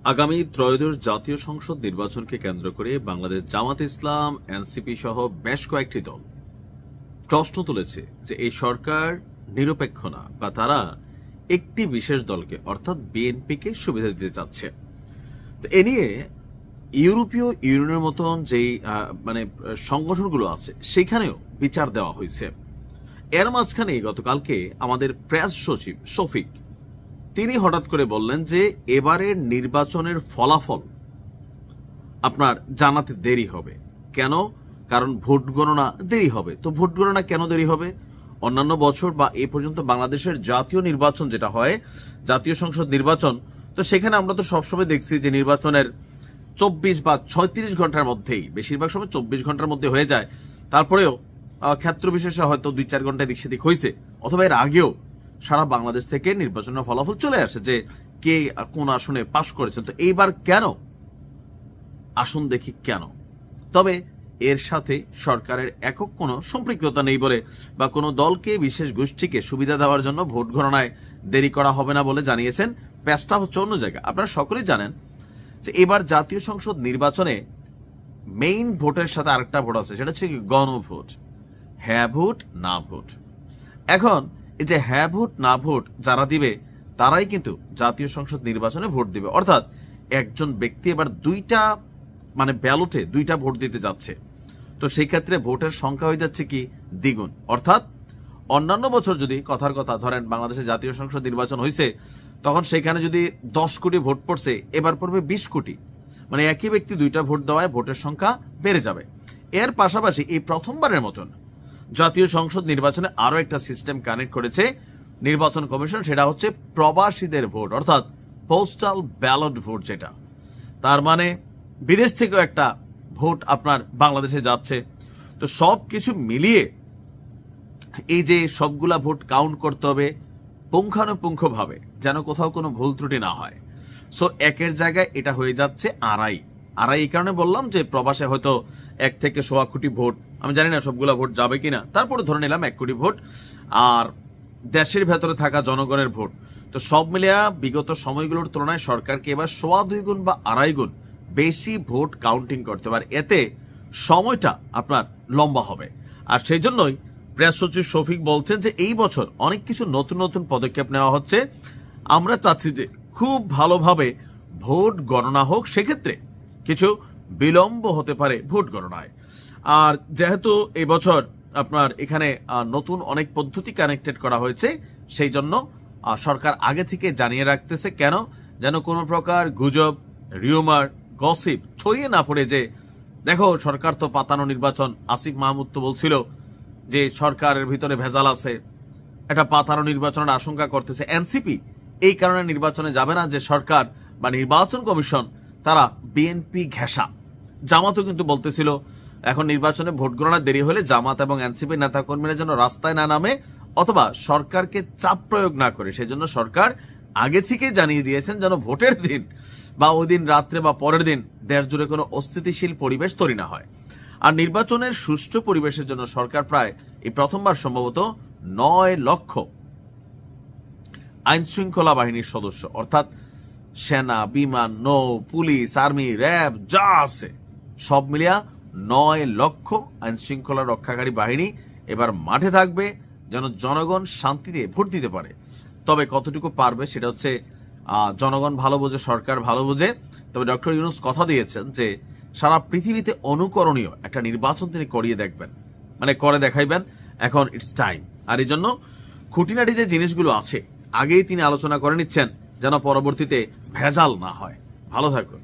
আগামী ত্রয়োদশ জাতীয় সংসদ নির্বাচনকে কেন্দ্র করে বাংলাদেশ জামাত ইসলাম, এনসিপি সহ বেশ কয়েকটি দল প্রশ্ন তুলেছে যে এই সরকার নিরপেক্ষ না, বা তারা একটি বিশেষ দলকে অর্থাৎ বিএনপিকে সুবিধা দিতে চাচ্ছে। তো এ নিয়ে ইউরোপীয় ইউনিয়নের মতন যেই সংগঠনগুলো আছে সেখানেও বিচার দেওয়া হয়েছে। এর মাঝখানে গতকালকে আমাদের প্রেস সচিব শফিক তিনি হঠাৎ করে বললেন যে এবারের নির্বাচনের ফলাফল আপনার জানাতে দেরি হবে। কেন? কারণ ভোট গণনা দেরি হবে। তো ভোট গণনা কেন দেরি হবে? অন্যান্য বছর বা এ পর্যন্ত বাংলাদেশের জাতীয় নির্বাচন যেটা হয়, জাতীয় সংসদ নির্বাচন, তো সেখানে আমরা তো সবসময় দেখছি যে নির্বাচনের 24 বা 36 ঘন্টার মধ্যেই, বেশিরভাগ সময় 24 ঘন্টার মধ্যে হয়ে যায়। তারপরেও ক্ষেত্র বিশেষে হয়তো 2-4 ঘন্টা এদিক সেদিক হয়েছে, অথবা এর আগেও সারা বাংলাদেশ থেকে নির্বাচনের ফলাফল চলে আসে যে কে কোন আসনে পাশ করেছেন। তো এইবার কেন? আসুন দেখি কেন। তবে এর সাথে সরকারের একক কোনো সম্পৃক্ততা নেই বলে, বা কোনো দলকে বিশেষ গোষ্ঠীকে সুবিধা দেওয়ার জন্য ভোট গণনায় দেরি করা হবে না বলে জানিয়েছেন। প্যাচটা হচ্ছে অন্য জায়গায়। আপনারা সকলেই জানেন যে এবার জাতীয় সংসদ নির্বাচনে মেইন ভোটের সাথে আরেকটা ভোট আছে, সেটা হচ্ছে গণভোট। হ্যাঁ ভোট, না ভোট। এখন এই যে হ্যাঁ ভোট না ভোট যারা দিবে তারাই কিন্তু জাতীয় সংসদ নির্বাচনে ভোট দিবে। অর্থাৎ একজন ব্যক্তি এবার ব্যালটে 2টা ভোট দিতে যাচ্ছে। তো সেই ক্ষেত্রে ভোটের সংখ্যা হয়ে যাচ্ছে কি দ্বিগুণ। অর্থাৎ অন্যান্য বছর যদি কথার কথা ধরেন বাংলাদেশে জাতীয় সংসদ নির্বাচন হয়েছে, তখন সেখানে যদি 10 কোটি ভোট পড়ছে, এবার পড়বে 20 কোটি। মানে একই ব্যক্তি 2টা ভোট দেওয়ায় ভোটের সংখ্যা বেড়ে যাবে। এর পাশাপাশি এই প্রথমবারের মতন জাতীয় সংসদ নির্বাচনে আরো একটা সিস্টেম কানেক্ট করেছে নির্বাচন কমিশন, সেটা হচ্ছে প্রবাসীদের ভোট, অর্থাৎ পোস্টাল ব্যালট ভোট যেটা। তার মানে বিদেশ থেকেও একটা ভোট আপনার বাংলাদেশে যাচ্ছে। তো সব কিছু মিলিয়ে এই যে সবগুলা ভোট কাউন্ট করতে হবে পুঙ্খানুপুঙ্খভাবে, যেন কোথাও কোনো ভুল ত্রুটি না হয়। সো একের জায়গায় এটা হয়ে যাচ্ছে আড়াই। এই কারণে বললাম যে প্রবাসে হয়তো 1 থেকে 1.25 কোটি ভোট, আমি জানি না সবগুলা ভোট যাবে কিনা, তারপরে ধরে নিলাম 1 কোটি ভোট, আর দেশের ভেতরে থাকা জনগণের ভোট। তো সব মিলিয়া বিগত সময়গুলোর তুলনায় সরকারকে এবার 2.25 গুণ বা 2.5 গুণ বেশি ভোট কাউন্টিং করতে পারে। এতে সময়টা আপনার লম্বা হবে। আর সেই জন্যই প্রেস সচিব শফিক বলছেন যে এই বছর অনেক কিছু নতুন নতুন পদক্ষেপ নেওয়া হচ্ছে। আমরা চাচ্ছি যে খুব ভালোভাবে ভোট গণনা হোক, সেক্ষেত্রে কিছু বিলম্ব হতে পারে ভোট গণনায়। আর যেহেতু এই বছর আপনার এখানে নতুন অনেক পদ্ধতি কানেক্টেড করা হয়েছে, সেই জন্য সরকার আগে থেকে জানিয়ে রাখতেছে। কেন? যেন কোনো প্রকার গুজব, রিউমার, গসিপ ছড়িয়ে না পড়ে যে দেখো সরকার তো পাতানো নির্বাচন। আসিফ মাহমুদ তো বলছিল যে সরকারের ভিতরে ভেজাল আছে, এটা পাতানো নির্বাচনের আশঙ্কা করতেছে এনসিপি। এই কারণে নির্বাচনে যাবে না, যে সরকার বা নির্বাচন কমিশন তারা বিএনপি ঘেঁষা। জামাতও কিন্তু বলতেছিল এখন নির্বাচনে ভোট গণনা দেরি হলে জামাত এবং এনসিপি নেতাকর্মীরা যেন রাস্তায় না নামে অথবা সরকারকে চাপ প্রয়োগ না করে। সেজন্য সরকার আগে থেকে জানিয়ে দিয়েছেন যেন ভোটের দিন বা ওই দিন রাত্রে বা পরের দিন দেশ জুড়ে কোনো অস্থিতিশীল পরিবেশ তৈরি না হয়। আর নির্বাচনের সুষ্ঠু পরিবেশের জন্য সরকার প্রায় এই প্রথমবার সম্ভবত 9 লক্ষ আইন শৃঙ্খলা বাহিনীর সদস্য, অর্থাৎ সেনা, বিমান, নৌ, পুলিশ, আর্মি, র্যাব যা আছে সব মিলিয়া 9 লক্ষ আইন শৃঙ্খলা রক্ষাকারী বাহিনী এবার মাঠে থাকবে, যেন জনগণ শান্তিতে ভোট দিতে পারে। তবে কতটুকু পারবে সেটা হচ্ছে জনগণ ভালো বোঝে, সরকার ভালো বোঝে। তবে ডক্টর ইউনূস কথা দিয়েছেন যে সারা পৃথিবীতে অনুকরণীয় একটা নির্বাচন তিনি করিয়ে দেখবেন, করে দেখাইবেন। এখন ইটস টাইম। আর এই জন্য খুঁটিনাটি যে জিনিসগুলো আছে আগেই তিনি আলোচনা করে নিচ্ছেন, যেন পরবর্তীতে ভেজাল না হয়। ভালো থাকুন।